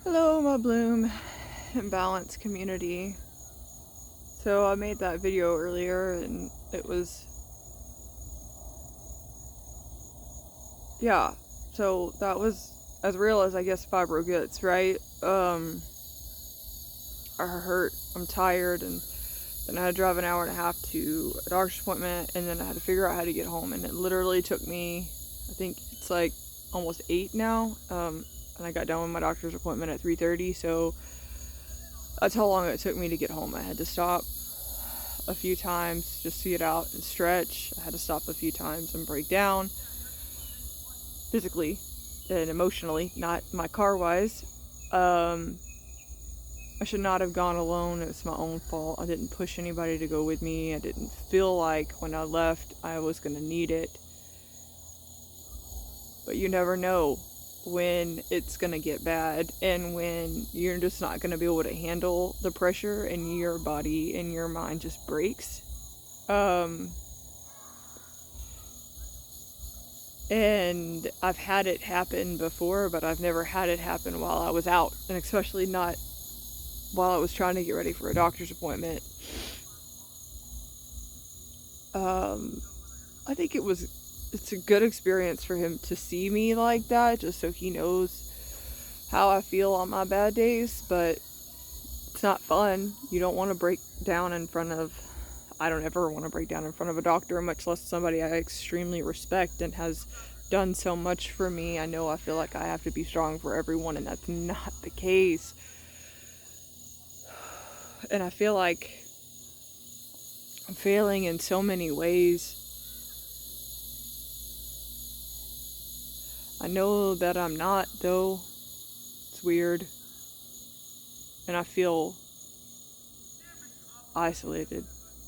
Hello, my bloom and balance community. So I made that video earlier and it was, yeah, so that was as real as I guess fibro gets, right? I hurt, I'm tired, and then I had to drive an hour and a half to a doctor's appointment, and then I had to figure out how to get home, and it literally took me, I think it's like almost 8 now, and I got done with my doctor's appointment at 3:30, so that's how long it took me to get home. I had to stop a few times just to get out and stretch. I had to stop a few times and break down physically and emotionally, not my car wise. I should not have gone alone. It was my own fault. I didn't push anybody to go with me. I didn't feel like when I left I was going to need it. But you never know when it's going to get bad and when you're just not going to be able to handle the pressure and your body and your mind just breaks. And I've had it happen before, but I've never had it happen while I was out, and especially not while I was trying to get ready for a doctor's appointment. I think it's a good experience for him to see me like that, just so he knows how I feel on my bad days, but it's not fun. You don't want to break down in front of, I don't ever want to break down in front of a doctor, much less somebody I extremely respect and has done so much for me. I know I feel like I have to be strong for everyone, and that's not the case. And I feel like I'm failing in so many ways. I know that I'm not, though. It's weird. And I feel isolated.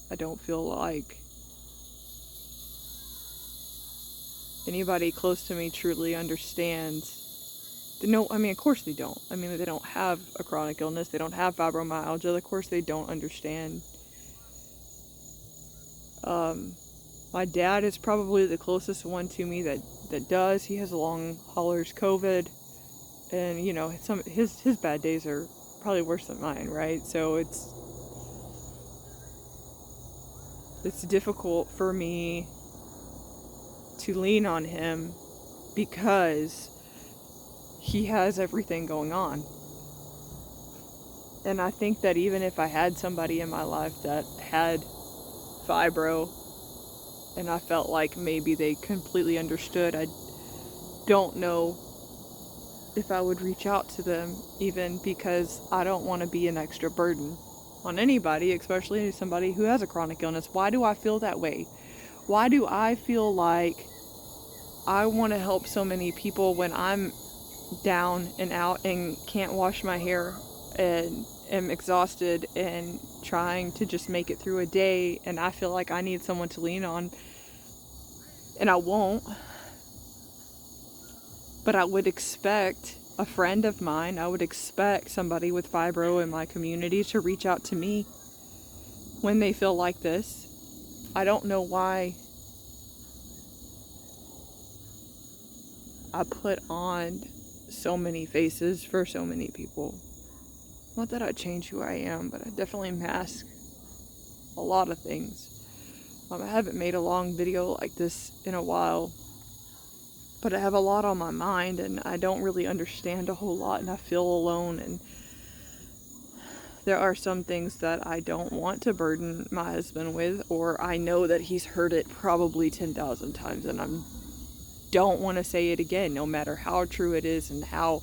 I don't feel like anybody close to me truly understands. No, I mean, of course they don't. I mean, they don't have a chronic illness. They don't have fibromyalgia. Of course they don't understand. My dad is probably the closest one to me that does. He has long haulers COVID, and you know, his bad days are probably worse than mine, right? So it's difficult for me to lean on him because he has everything going on. And I think that even if I had somebody in my life that had fibro and I felt like maybe they completely understood, I don't know if I would reach out to them, even because I don't want to be an extra burden on anybody, especially somebody who has a chronic illness. Why do I feel that way? Why do I feel like I want to help so many people when I'm down and out and can't wash my hair and am exhausted and trying to just make it through a day, and I feel like I need someone to lean on, and I won't, but I would expect a friend of mine, I would expect somebody with fibro in my community to reach out to me when they feel like this. I don't know why I put on so many faces for so many people. Not that I change who I am, but I definitely mask a lot of things. I haven't made a long video like this in a while, but I have a lot on my mind and I don't really understand a whole lot, and I feel alone, and there are some things that I don't want to burden my husband with, or I know that he's heard it probably 10,000 times and I don't want to say it again, no matter how true it is and how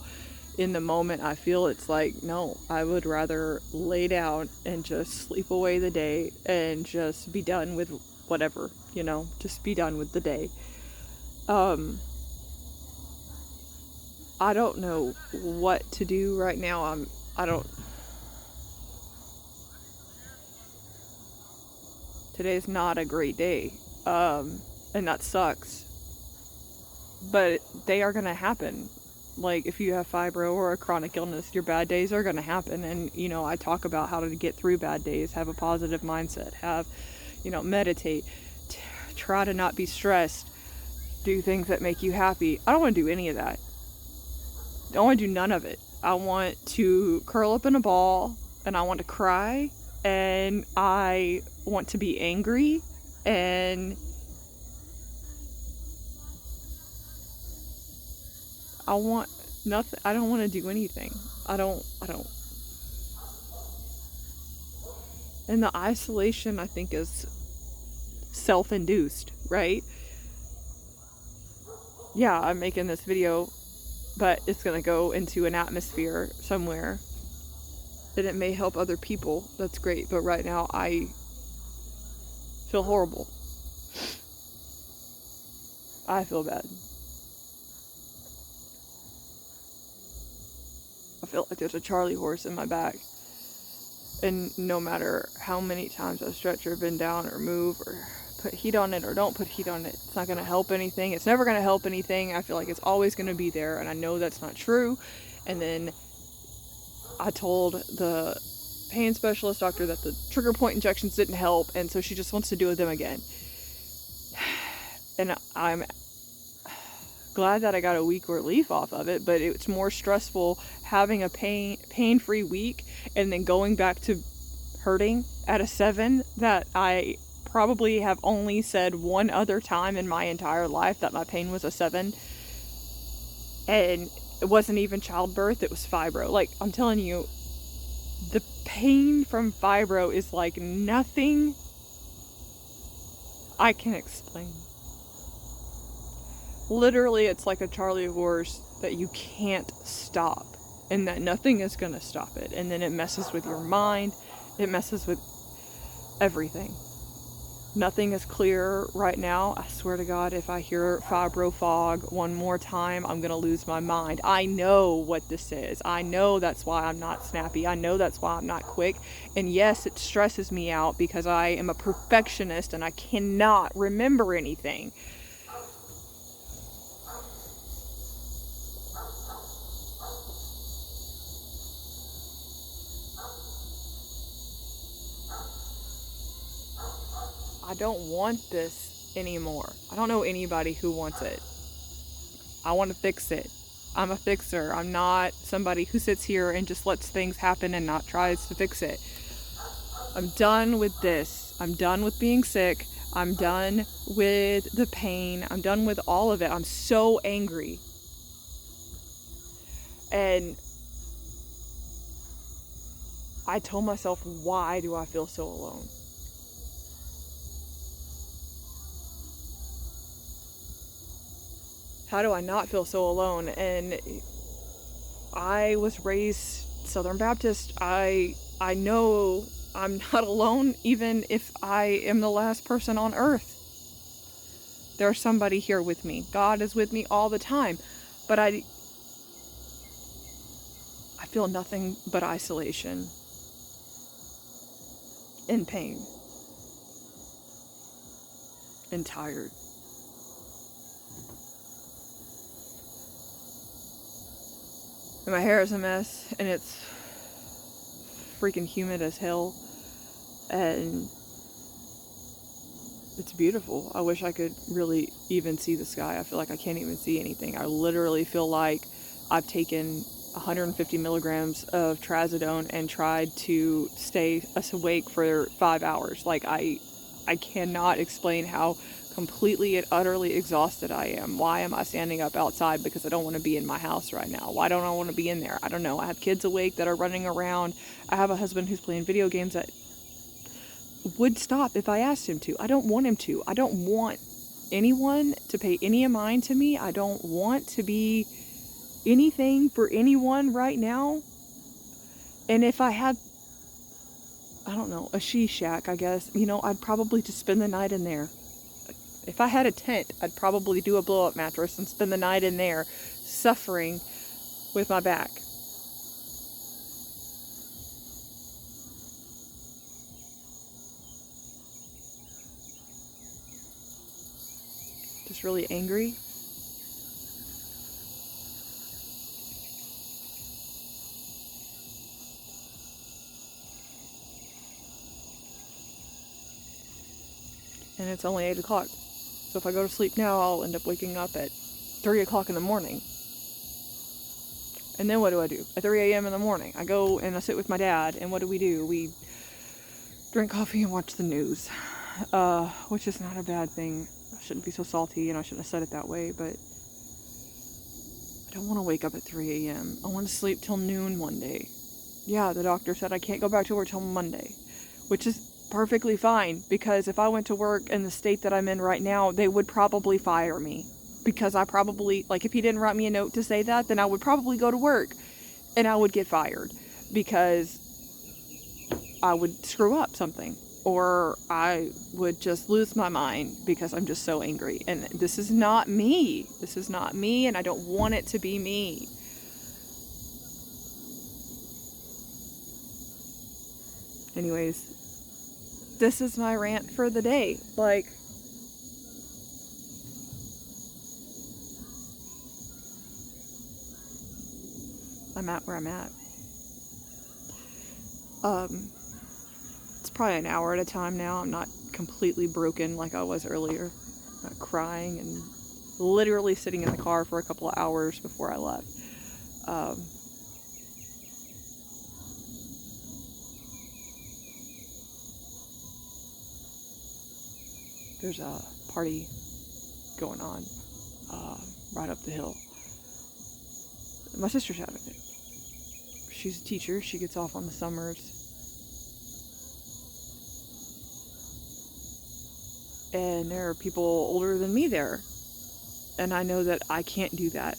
in the moment I feel. It's like, no, I would rather lay down and just sleep away the day and just be done with whatever, you know, just be done with the day. I don't know what to do right now. Today's not a great day. And that sucks. But they are going to happen. Like, if you have fibro or a chronic illness, your bad days are going to happen. And, you know, I talk about how to get through bad days, have a positive mindset, meditate, try to not be stressed, do things that make you happy. I don't want to do any of that. don't want to do none of it. I want to curl up in a ball, and I want to cry, and I want to be angry, and I want nothing. I don't want to do anything. I don't. And the isolation, I think, is self-induced, right? Yeah, I'm making this video, but it's going to go into an atmosphere somewhere, and it may help other people. That's great. But right now, I feel horrible. I feel bad. I feel like there's a Charlie horse in my back. And no matter how many times I stretch or bend down or move or put heat on it or don't put heat on it, it's not going to help anything. It's never going to help anything. I feel like it's always going to be there, and I know that's not true. And then I told the pain specialist doctor that the trigger point injections didn't help, and so she just wants to do them again. And I'm glad that I got a week relief off of it, but it's more stressful having a pain-free week and then going back to hurting at a 7 that I probably have only said one other time in my entire life that my pain was a 7. And it wasn't even childbirth, it was fibro. Like, I'm telling you, the pain from fibro is like nothing I can explain. Literally, it's like a Charlie horse that you can't stop, and that nothing is going to stop it. And then it messes with your mind. It messes with everything. Nothing is clear right now. I swear to God, if I hear fibro fog one more time, I'm going to lose my mind. I know what this is. I know that's why I'm not snappy. I know that's why I'm not quick. And yes, it stresses me out because I am a perfectionist and I cannot remember anything. I don't want this anymore. I don't know anybody who wants it. I want to fix it. I'm a fixer. I'm not somebody who sits here and just lets things happen and not tries to fix it. I'm done with this. I'm done with being sick. I'm done with the pain. I'm done with all of it. I'm so angry. And I told myself, why do I feel so alone? How do I not feel so alone? And I was raised Southern Baptist. I know I'm not alone, even if I am the last person on earth. There's somebody here with me. God is with me all the time. But I feel nothing but isolation and pain and tired. And my hair is a mess, and it's freaking humid as hell, and it's beautiful. I wish I could really even see the sky. I feel like I can't even see anything. I literally feel like I've taken 150 milligrams of trazodone and tried to stay awake for 5 hours. Like, I cannot explain how completely and utterly exhausted I am. Why am I standing up outside? Because I don't want to be in my house right now. Why don't I want to be in there? I don't know. I have kids awake that are running around. I have a husband who's playing video games that would stop if I asked him to. I don't want him to. I don't want anyone to pay any mind to me. I don't want to be anything for anyone right now. And if I had, I don't know, a she shack, I guess, I'd probably just spend the night in there. If I had a tent, I'd probably do a blow-up mattress and spend the night in there, suffering with my back. Just really angry. And it's only 8 o'clock. So if I go to sleep now, I'll end up waking up at 3 o'clock in the morning. And then what do I do? At 3 a.m. in the morning, I go and I sit with my dad, and what do? We drink coffee and watch the news, which is not a bad thing. I shouldn't be so salty, and I shouldn't have said it that way, but I don't want to wake up at 3 a.m. I want to sleep till noon one day. Yeah, the doctor said I can't go back to work till Monday, which is perfectly fine, because if I went to work in the state that I'm in right now, they would probably fire me. Because I probably, like, if he didn't write me a note to say that, then I would probably go to work and I would get fired because I would screw up something, or I would just lose my mind because I'm just so angry. And this is not me. This is not me, and I don't want it to be me. Anyways, this is my rant for the day. Like, I'm at where I'm at. It's probably an hour at a time now. I'm not completely broken like I was earlier. I'm not crying and literally sitting in the car for a couple of hours before I left. There's a party going on right up the hill. My sister's having it. She's a teacher. She gets off on the summers. And there are people older than me there. And I know that I can't do that.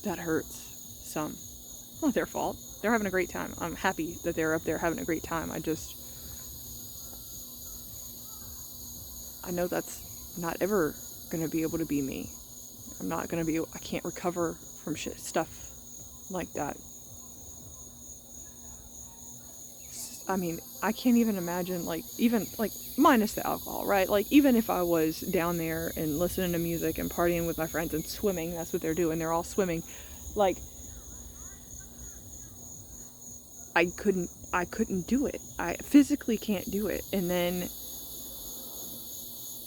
That hurts some. Not their fault. They're having a great time. I'm happy that they're up there having a great time. I know that's not ever going to be able to be me. I can't recover from stuff like that. I mean, I can't even imagine, like, even, like, minus the alcohol, right? Like, even if I was down there and listening to music and partying with my friends and swimming, that's what they're doing. They're all swimming. Like, I couldn't do it. I physically can't do it. And then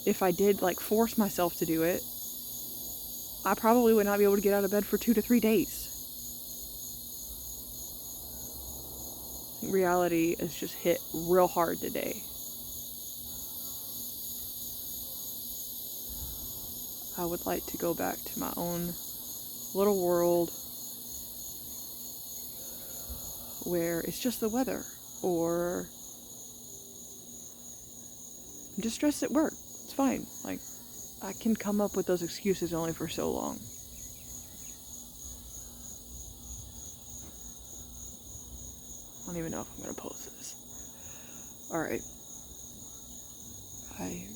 if I did, like, force myself to do it, I probably would not be able to get out of bed for 2 to 3 days. Reality has just hit real hard today. I would like to go back to my own little world where it's just the weather, or I'm just stressed at work. It's fine. Like, I can come up with those excuses only for so long. I don't even know if I'm going to post this. Alright. Bye.